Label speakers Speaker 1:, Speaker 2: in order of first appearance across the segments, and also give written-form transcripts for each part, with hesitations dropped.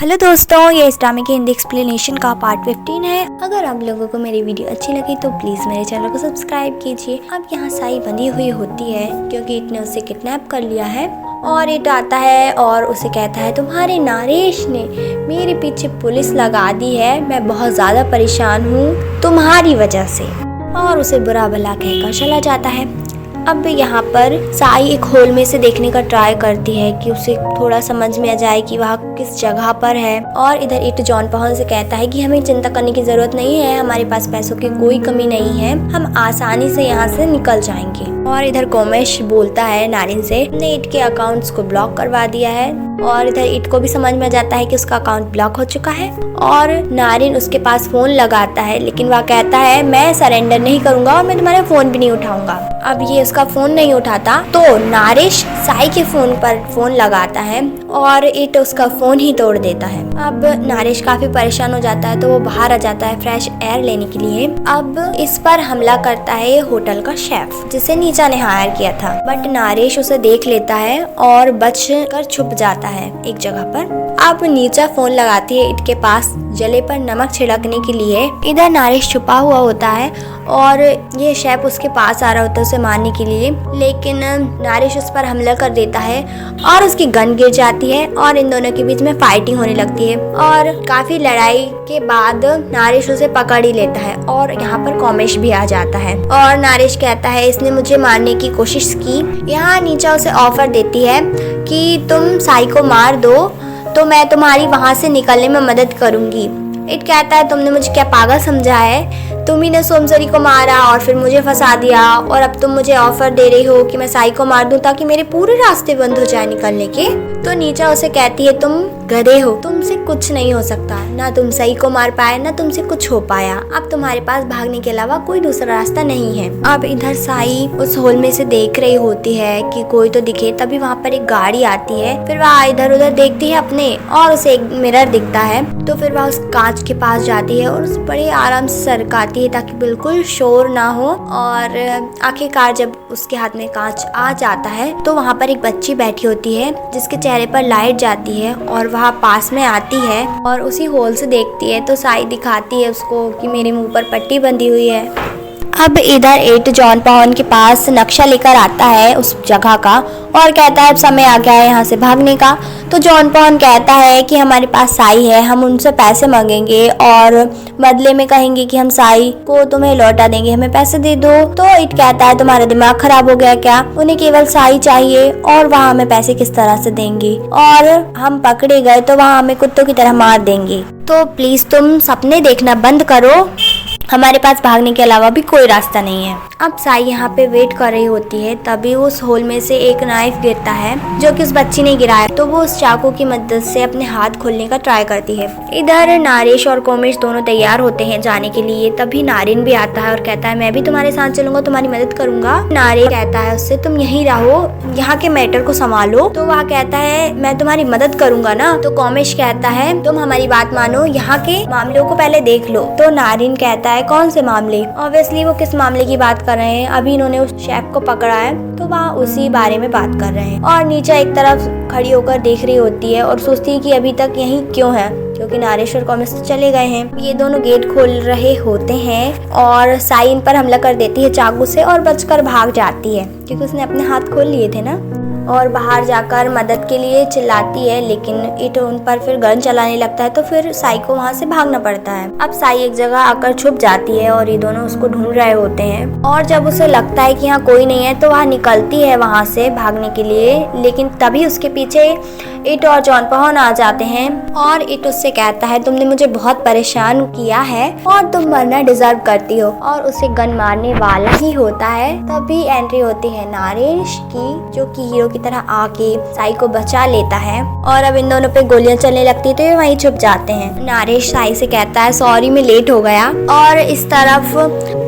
Speaker 1: Hello दोस्तों, ये Islamic Hindi explanation का पार्ट 15 है। अगर आप लोगों को मेरी वीडियो अच्छी लगी तो प्लीज़ मेरे चैनल को सब्सक्राइब कीजिए। अब यहाँ साई बंधी हुई होती है क्योंकि इट ने उसे किडनैप कर लिया है और इट आता है और उसे कहता है तुम्हारे नारेश ने मेरे पीछे पुलिस लगा दी है, मैं बहुत ज़्यादा परेशान हूँ तुम्हारी वजह से, और उसे बुरा भला कहकर चला जाता है। अब यहाँ पर साई एक होल में से देखने का ट्राई करती है कि उसे थोड़ा समझ में आ जाए कि वह किस जगह पर है, और इधर इट जॉन पॉल से कहता है कि हमें चिंता करने की जरूरत नहीं है, हमारे पास पैसों की कोई कमी नहीं है, हम आसानी से यहाँ से निकल जाएंगे। और इधर कोमेश बोलता है नारिन से ने इट के अकाउंट्स को ब्लॉक करवा दिया है, और इधर इट को भी समझ में आ जाता है कि उसका अकाउंट ब्लॉक हो चुका है। और नारिन उसके पास फोन लगाता है लेकिन वह कहता है मैं सरेंडर नहीं करूंगा और मैं तुम्हारा फोन भी नहीं उठाऊंगा। अब ये उसका फोन नहीं उठाता तो नारिश साई के फोन पर फोन लगाता है और इट उसका फोन ही तोड़ देता है। अब नारिश काफी परेशान हो जाता है तो वो बाहर आ जाता है फ्रेश एयर लेने के लिए। अब इस पर हमला करता है होटल का शेफ जिसे नीचा ने हायर किया था, बट नारिश उसे देख लेता है और बच कर छुप जाता है एक जगह पर। अब नीचा फोन लगाती है इट के पास जले पर नमक छिड़कने के लिए। इधर नारिश छुपा हुआ होता है और ये शेफ उसके पास आ रहा होता है उसे मारने के लिए, लेकिन नारिश उस पर हमला कर देता है और उसकी गन गिर जाती है और इन दोनों के बीच में फाइटिंग होने लगती है। और काफी लड़ाई के बाद नारिश उसे पकड़ ही लेता है और यहाँ पर कोमेश भी आ जाता है और नारिश कहता है इसने मुझे मारने की कोशिश की। यहाँ नीचा उसे ऑफर देती है कि तुम साई को मार दो तो मैं तुम्हारी वहाँ से निकलने में मदद करूंगी। इट कहता है तुमने मुझे क्या पागल समझा है, तुम ही ने सोमसरी को मारा और फिर मुझे फंसा दिया, और अब तुम मुझे ऑफर दे रही हो कि मैं साई को मार दूं ताकि मेरे पूरे रास्ते बंद हो जाए निकलने के। तो नीचा उसे कहती है तुम गधे हो, तुमसे कुछ नहीं हो सकता, ना तुम सही को मार पाए ना तुमसे कुछ हो पाया, अब तुम्हारे पास भागने के अलावा कोई दूसरा रास्ता नहीं है। अब इधर साई उस होल में से देख रही होती है कि कोई तो दिखे, तभी वहाँ पर एक गाड़ी आती है। फिर वह इधर उधर देखती है अपने और उसे एक मिरर दिखता है, तो फिर वह उस कांच के पास जाती है और उस बड़े आराम से सरकाती है ताकि बिल्कुल शोर ना हो। और आखिरकार जब उसके हाथ में कांच आ जाता है तो वहाँ पर एक बच्ची बैठी होती है जिसके चेहरे पर लाइट जाती है और वह पास में आती है और उसी होल से देखती है तो साई दिखाती है उसको कि मेरे मुंह पर पट्टी बंधी हुई है। अब इधर इट जॉन पॉल के पास नक्शा लेकर आता है उस जगह का और कहता है अब समय आ गया है यहाँ से भागने का। तो जॉन पॉल कहता है कि हमारे पास साई है, हम उनसे पैसे मांगेंगे और बदले में कहेंगे कि हम साई को तुम्हें लौटा देंगे, हमें पैसे दे दो। तो इट कहता है तुम्हारा दिमाग खराब हो गया क्या, उन्हें केवल साई चाहिए और वहाँ हमें पैसे किस तरह से देंगे, और हम पकड़े गए तो वहाँ हमें कुत्तों की तरह मार देंगे। तो प्लीज तुम सपने देखना बंद करो, हमारे पास भागने के अलावा भी कोई रास्ता नहीं है। अब साई यहाँ पे वेट कर रही होती है, तभी उस होल में से एक नाइफ गिरता है जो कि उस बच्ची ने गिराया, तो वो उस चाकू की मदद से अपने हाथ खोलने का ट्राई करती है। इधर नारिश और कोमेश दोनों तैयार होते हैं जाने के लिए, तभी नारिन भी आता है और कहता है मैं भी तुम्हारे साथ चलूंगा, तुम्हारी मदद करूंगा। नारिन कहता है उससे तुम यहीं रहो, यहाँ के मैटर को संभालो। तो वह कहता है मैं तुम्हारी मदद करूंगा ना। तो कोमेश कहता है तुम हमारी बात मानो, यहाँ के मामलों को पहले देख लो। तो नारिन कहता है कौन से मामले, ऑब्वियसली वो किस मामले की बात कर रहे हैं, अभी इन्होंने उस शेफ को पकड़ा है तो वहाँ उसी बारे में बात कर रहे हैं। और नीचे एक तरफ खड़ी होकर देख रही होती है और सोचती है कि अभी तक यहीं क्यों है, क्योंकि नारिश और कोमेश चले गए हैं। ये दोनों गेट खोल रहे होते हैं और साई इन पर हमला कर देती है चाकू से और बचकर भाग जाती है क्योंकि उसने अपने हाथ खोल लिए थे ना, और बाहर जाकर मदद के लिए चिल्लाती है, लेकिन इट उन पर फिर गन चलाने लगता है तो फिर साई को वहाँ से भागना पड़ता है। अब साई एक जगह आकर छुप जाती है और ये दोनों उसको ढूंढ रहे होते हैं, और जब उसे लगता है कि यहाँ कोई नहीं है तो वह निकलती है वहाँ से भागने के लिए, लेकिन तभी उसके पीछे इट और जॉन पॉल आ जाते हैं और इट उससे कहता है तुमने मुझे बहुत परेशान किया है और तुम मरना डिजर्व करती हो, और उसे गन मारने वाला ही होता है। तभी एंट्री होती है नारिश की जो कि हीरो की तरह आके साई को बचा लेता है, और अब इन दोनों पे गोलियां चलने लगती है तो ये वहीं छुप जाते हैं। नारिश साई से कहता है सॉरी मैं लेट हो गया, और इस तरफ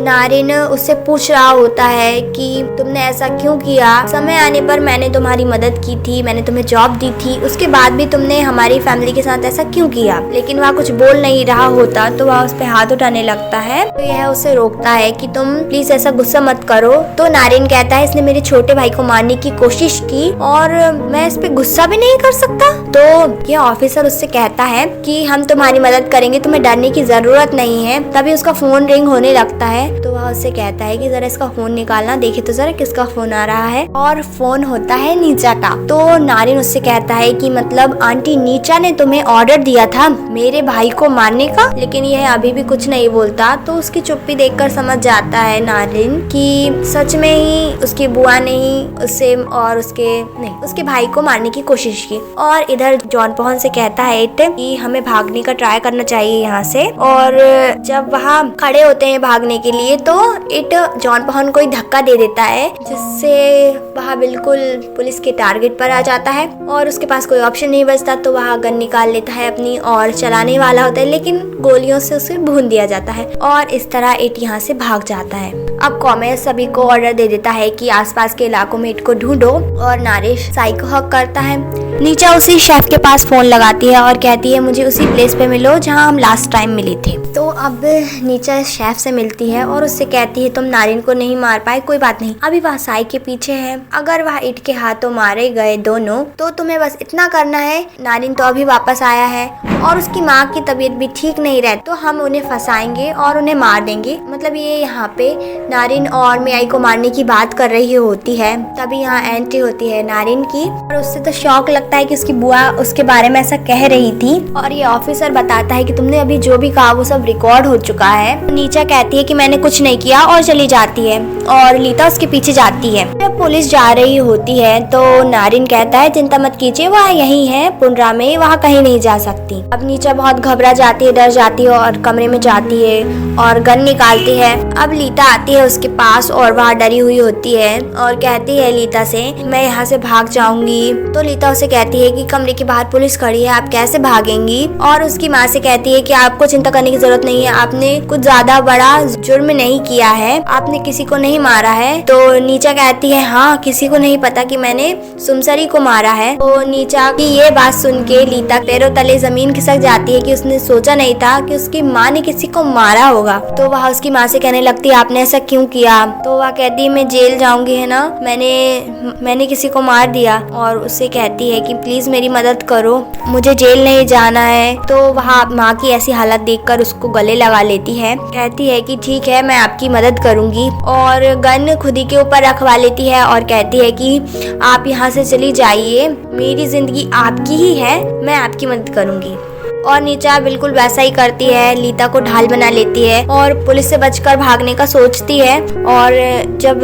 Speaker 1: नारिन उससे पूछ रहा होता है कि तुमने ऐसा क्यों किया, समय आने पर मैंने तुम्हारी मदद की थी, मैंने तुम्हें जॉब दी थी, उसके बाद भी तुमने हमारी फैमिली के साथ ऐसा क्यों किया। लेकिन वह कुछ बोल नहीं रहा होता तो वह उस पर हाथ उठाने लगता है। तो यह उसे रोकता है कि तुम प्लीज ऐसा गुस्सा मत करो। तो नारिन कहता है इसने मेरे छोटे भाई को मारने की कोशिश की और मैं इस पे गुस्सा भी नहीं कर सकता। तो यह ऑफिसर उससे कहता है कि हम तुम्हारी मदद करेंगे, तुम्हें डरने की जरूरत नहीं है। तभी उसका फोन रिंग होने लगता है। तो वह उससे कहता है कि जरा इसका फोन निकालना, देखे तो जरा किसका फोन आ रहा है। और फोन होता है नीचा का। तो नारिन उससे कहता है कि मतलब आंटी नीचा ने तुम्हें ऑर्डर दिया था मेरे भाई को मारने का। लेकिन यह अभी भी कुछ नहीं बोलता। तो उसकी चुप्पी देखकर समझ जाता है नारिन कि सच में ही उसकी बुआ ने ही उससे और उसके भाई को मारने की कोशिश की। और इधर जॉन पॉन से कहता है इट कि हमें भागने का ट्राई करना चाहिए यहाँ से। और जब वहाँ खड़े होते हैं भागने के लिए तो इट जॉन पॉन को धक्का दे देता है, जिससे वह बिल्कुल पुलिस के टारगेट पर आ जाता है। और उसके पास कोई ऑप्शन नहीं बचता तो वह गन निकाल लेता है अपनी और चलाने वाला होता है, लेकिन गोलियों से उसे भून दिया जाता है। और इस तरह इट यहाँ से भाग जाता है। अब कॉमेस सभी को ऑर्डर दे देता है कि आसपास के इलाकों में इट को ढूंढो। और नारिश साई को हक करता है। नीचा उसी शेफ के पास फोन लगाती है और कहती है मुझे उसी प्लेस पे मिलो जहाँ हम लास्ट टाइम मिले थे। तो अब नीचा शेफ से मिलती है और उससे कहती है तुम नारिन को नहीं मार पाए, कोई बात नहीं, अभी वह साई के पीछे है। अगर वह इट के हाथों मारे गए दोनों तो तुम्हें बस इतना करना है, नारिन तो अभी वापस आया है और उसकी माँ की तबीयत भी ठीक नहीं रहती, तो हम उन्हें फंसाएंगे और उन्हें मार देंगे। मतलब ये यहाँ पे नारिन और मियाई को मारने की बात कर रही होती है। तभी यहाँ एंट्री होती है नारिन की और उससे तो शौक लगता है कि उसकी बुआ उसके बारे में ऐसा कह रही थी। और ये ऑफिसर बताता है कि तुमने अभी जो भी कहा वो सब रिकॉर्ड हो चुका है। नीचा कहती है कि मैंने कुछ नहीं किया और चली जाती है और लीता उसके पीछे जाती है। जब पुलिस जा रही होती है तो नारिन कहता है चिंता मत कीजिए, वह यही है पुनरा में, वहाँ कहीं नहीं जा सकती। अब नीचा बहुत घबरा जाती है, डर जाती है और कमरे में जाती है और गन निकालती है। अब लीता आती है उसके पास और वह डरी हुई होती है और कहती है लीता से मैं यहाँ से भाग जाऊंगी। तो लीता उसे कहती है कि कमरे के बाहर पुलिस खड़ी है, आप कैसे भागेंगी। और उसकी माँ से कहती है कि आपको चिंता करने की जरूरत नहीं है, आपने कुछ ज्यादा बड़ा जुर्म नहीं किया है, आपने किसी को नहीं मारा है। तो नीचा कहती है हाँ, किसी को नहीं पता कि मैंने सुमसरी को मारा है। तो नीचा की ये बात सुन के लीता पैरों तले जमीन खिसक जाती है कि उसने सोचा नहीं था कि उसकी माँ ने किसी को मारा होगा। तो वह उसकी माँ से कहने लगती है आपने ऐसा क्यों किया। तो वह कहती है मैं जेल जाऊंगी, है ना, मैंने किसी को मार दिया। और उससे कहती है कि प्लीज मेरी मदद करो, मुझे जेल नहीं जाना है। तो वह माँ की ऐसी हालत देखकर उसको गले लगा लेती है, कहती है कि ठीक है मैं आपकी मदद करूंगी। और गन खुद ही के ऊपर रखवा लेती है और कहती है कि आप यहाँ से चली जाइए, मेरी जिंदगी आपकी ही है, मैं आपकी मदद करूंगी। और नीचा बिल्कुल वैसा ही करती है, लीता को ढाल बना लेती है और पुलिस से बचकर भागने का सोचती है। और जब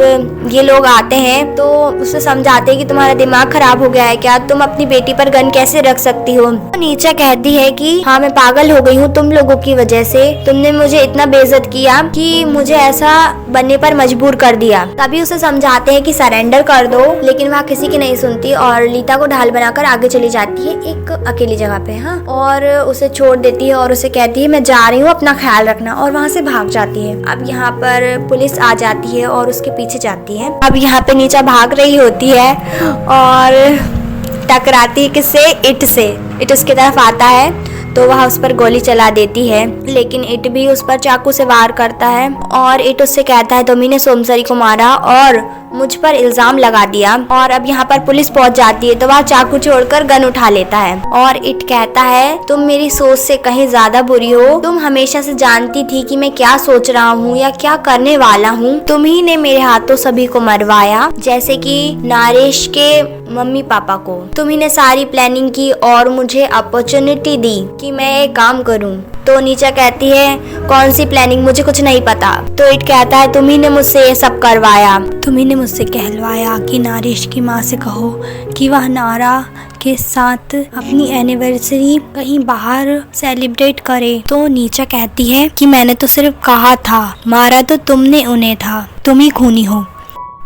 Speaker 1: ये लोग आते हैं तो उसे समझाते हैं कि तुम्हारा दिमाग खराब हो गया है क्या, तुम अपनी बेटी पर गन कैसे रख सकती हो। तो नीचा कहती है कि हाँ मैं पागल हो गई हूँ तुम लोगों की वजह से, तुमने मुझे इतना बेइज्जत किया कि मुझे ऐसा बनने पर मजबूर कर दिया। तभी उसे समझाते हैं कि सरेंडर कर दो, लेकिन वह किसी की नहीं सुनती और लीता को ढाल बनाकर आगे चली जाती है एक अकेली जगह पे। हाँ, और उसे छोड़ देती है और उसे कहती है मैं जा रही हूँ, अपना ख्याल रखना, और वहाँ से भाग जाती है। अब यहाँ पर पुलिस आ जाती है और उसके पीछे जाती है। अब यहाँ पे नीचा भाग रही होती है और टकराती है किससे, इट से। इट उसकी तरफ आता है तो वह उस पर गोली चला देती है, लेकिन इट भी उस पर चाकू से वार करता है। और इट उससे कहता है तुमने सोमसरी को मारा और मुझ पर इल्जाम लगा दिया। और अब यहाँ पर पुलिस पहुँच जाती है तो वह चाकू छोड़कर गन उठा लेता है और इट कहता है तुम मेरी सोच से कहीं ज्यादा बुरी हो, तुम हमेशा से जानती थी कि मैं क्या सोच रहा हूँ या क्या करने वाला हूँ, तुम ही ने मेरे हाथों सभी को मरवाया, जैसे कि नारेश के मम्मी पापा को, तुम ही ने सारी प्लानिंग की और मुझे अपॉर्चुनिटी दी कि मैं ये काम करूं। तो नीचा कहती है कौन सी प्लानिंग, मुझे कुछ नहीं पता। तो इट कहता है तुम ही ने मुझसे ये सब करवाया, तुम ही ने मुझसे कहलवाया कि नारेश की माँ से कहो कि वह नारा के साथ अपनी एनिवर्सरी कहीं बाहर सेलिब्रेट करे। तो नीचा कहती है कि मैंने तो सिर्फ कहा था, मारा तो तुमने उन्हें था, तुम ही खूनी हो।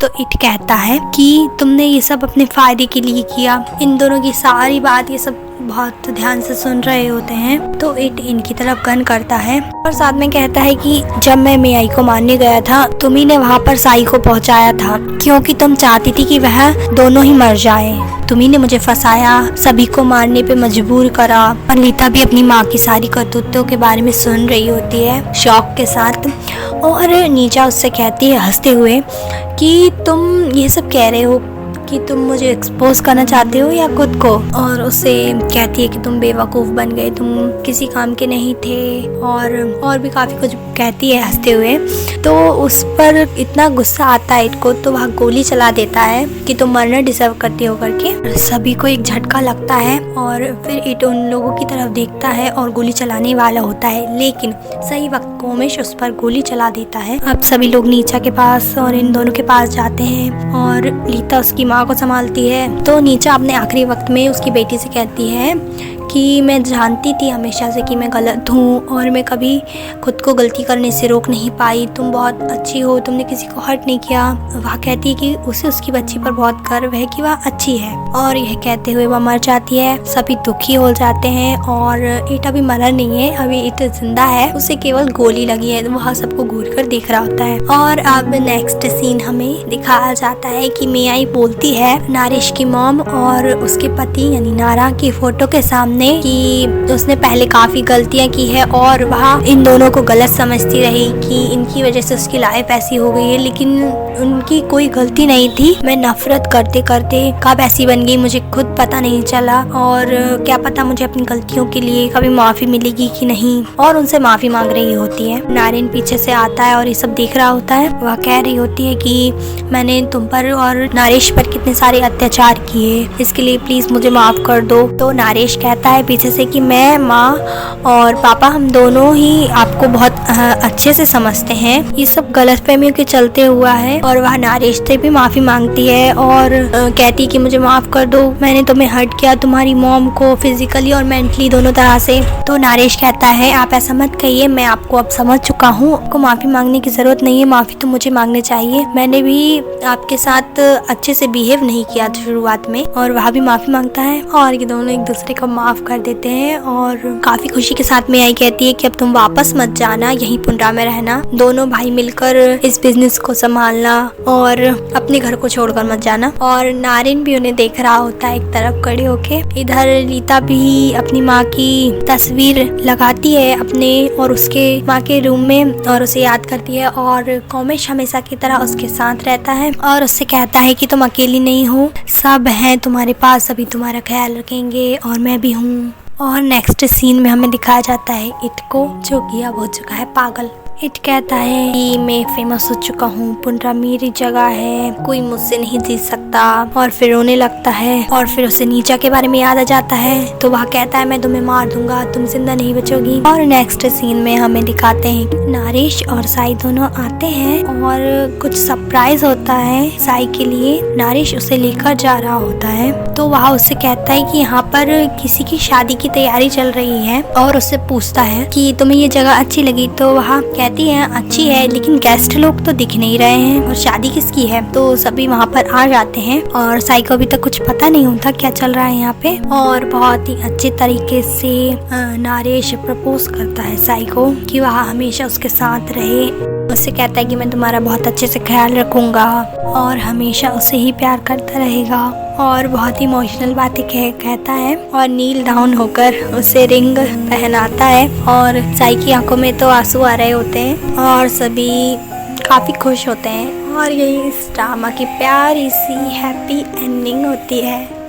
Speaker 1: तो इट कहता है कि तुमने ये सब अपने फायदे के लिए किया, इन दोनों की सारी बात ये सब बहुत ध्यान से सुन रहे होते हैं। तो इट इनकी तरफ गन करता है और साथ में कहता है कि जब मैं मियाई को मारने गया था तुम्ही ने वहाँ पर साई को पहुँचाया था, क्योंकि तुम चाहती थी कि वह दोनों ही मर जाए। तुम्ही ने मुझे फंसाया, सभी को मारने पे मजबूर करा। और लीता भी अपनी माँ की सारी करतूतों के बारे में सुन रही होती है शौक के साथ। और नीचा उससे कहती है हंसते हुए कि तुम ये सब कह रहे हो कि तुम मुझे एक्सपोज करना चाहते हो या खुद को। और उससे कहती है कि तुम बेवकूफ़ बन गए, तुम किसी काम के नहीं थे, और भी काफ़ी कुछ कहती है हंसते हुए। तो उस पर इतना गुस्सा आता है इट को, तो वह गोली चला देता है कि तुम मरना डिजर्व करती हो करके। सभी को एक झटका लगता है और फिर इट उन लोगों की तरफ देखता है और गोली चलाने वाला होता है, लेकिन सही वक्त कोमिश उस पर गोली चला देता है। अब सभी लोग नीचा के पास और इन दोनों के पास जाते हैं और लीता उसकी माँ को संभालती है। तो नीचा अपने आखिरी वक्त में उसकी बेटी से कहती है कि मैं जानती थी हमेशा से कि मैं गलत हूँ और मैं कभी खुद को गलती करने से रोक नहीं पाई। तुम बहुत अच्छी हो, तुमने किसी को हर्ट नहीं किया। वह कहती है कि उसे उसकी बच्ची पर बहुत गर्व है कि वह अच्छी है। और यह कहते हुए वह मर जाती है। सभी दुखी हो जाते हैं और इट अभी मरा नहीं है, अभी इट जिंदा है, उसे केवल गोली लगी है। वह सबको घूर कर देख रहा होता है। और अब नेक्स्ट सीन हमें दिखाया जाता है कि मियाई बोलती है नारिश की मॉम और उसके पति यानी नारा की फोटो के सामने कि उसने पहले काफी गलतियां की है और वह इन दोनों को गलत समझती रही कि इनकी वजह से उसकी लाइफ ऐसी हो गई है, लेकिन उनकी कोई गलती नहीं थी। मैं नफरत करते करते कब ऐसी बन गई मुझे खुद पता नहीं चला, और क्या पता मुझे अपनी गलतियों के लिए कभी माफी मिलेगी कि नहीं। और उनसे माफी मांग रही होती है। नारिन पीछे से आता है और ये सब देख रहा होता है। वह कह रही होती है कि मैंने तुम पर और नारेश पर कितने सारे अत्याचार किए, इसके लिए प्लीज मुझे माफ कर दो। तो नारेश कहता है पीछे से कि मैं, माँ और पापा हम दोनों ही आपको बहुत अच्छे से समझते हैं, ये सब गलतफहमियों के चलते हुआ है। और वह नारेश से भी माफी मांगती है और कहती कि मुझे माफ कर दो, मैंने तुम्हें हर्ट किया, तुम्हारी मॉम को फिजिकली और मेंटली दोनों तरह से। तो नारेश कहता है आप ऐसा मत कहिए, मैं आपको अब समझ चुका हूँ, आपको माफी मांगने की जरूरत नहीं है, माफी तो मुझे मांगने चाहिए, मैंने भी आपके साथ अच्छे से बिहेव नहीं किया था शुरुआत में। और वह भी माफी मांगता है और ये दोनों एक दूसरे को माफ कर देते हैं। और काफी खुशी के साथ मियाई कहती है कि अब तुम वापस मत जाना, यहीं पुंडरा में रहना, दोनों भाई मिलकर इस बिजनेस को संभालना और अपने घर को छोड़कर मत जाना। और नारिन भी उन्हें देख रहा होता है एक तरफ खड़े होके। इधर लीता भी अपनी माँ की तस्वीर लगाती है अपने और उसके माँ के रूम में और उसे याद करती है। और कोमिश हमेशा की तरह उसके साथ रहता है और उससे कहता है कि तुम अकेली नहीं हो, सब हैं तुम्हारे पास, सभी तुम्हारा ख्याल रखेंगे और मैं भी हूँ। और नेक्स्ट सीन में हमें दिखाया जाता है इट को, जो कि अब हो चुका है पागल। इट कहता है कि मैं फेमस हो चुका हूँ, पुंडरा मेरी जगह है, कोई मुझसे नहीं जीत सकता। और फिर रोने लगता है और फिर उसे नीचा के बारे में याद आ जाता है। तो वह कहता है मैं तुम्हें मार दूंगा, तुम जिंदा नहीं बचोगी। और नेक्स्ट सीन में हमें दिखाते हैं नारेश और साई दोनों आते हैं और कुछ सरप्राइज होता है साई के लिए। नारेश उसे लेकर जा रहा होता है तो वह उससे कहता है कि यहाँ पर किसी की शादी की तैयारी चल रही है और उससे पूछता है कि तुम्हें ये जगह अच्छी लगी। तो वह कहती है अच्छी है, लेकिन गेस्ट लोग तो दिख नहीं रहे हैं और शादी किसकी है। तो सभी वहाँ पर आ जाते हैं और साई को अभी तक कुछ पता नहीं होता क्या चल रहा है यहाँ पे। और बहुत ही अच्छे तरीके से नारेश प्रपोज करता है साई को कि वह हमेशा उसके साथ रहे। उससे कहता है कि मैं तुम्हारा बहुत अच्छे से ख्याल रखूंगा और हमेशा उसे ही प्यार करता रहेगा। और बहुत ही इमोशनल बातें कहता है और नील डाउन होकर उसे रिंग पहनाता है। और साई की आंखों में तो आंसू आ रहे होते हैं और सभी काफ़ी खुश होते हैं। और यही इस ड्रामा की प्यारी सी हैप्पी एंडिंग होती है।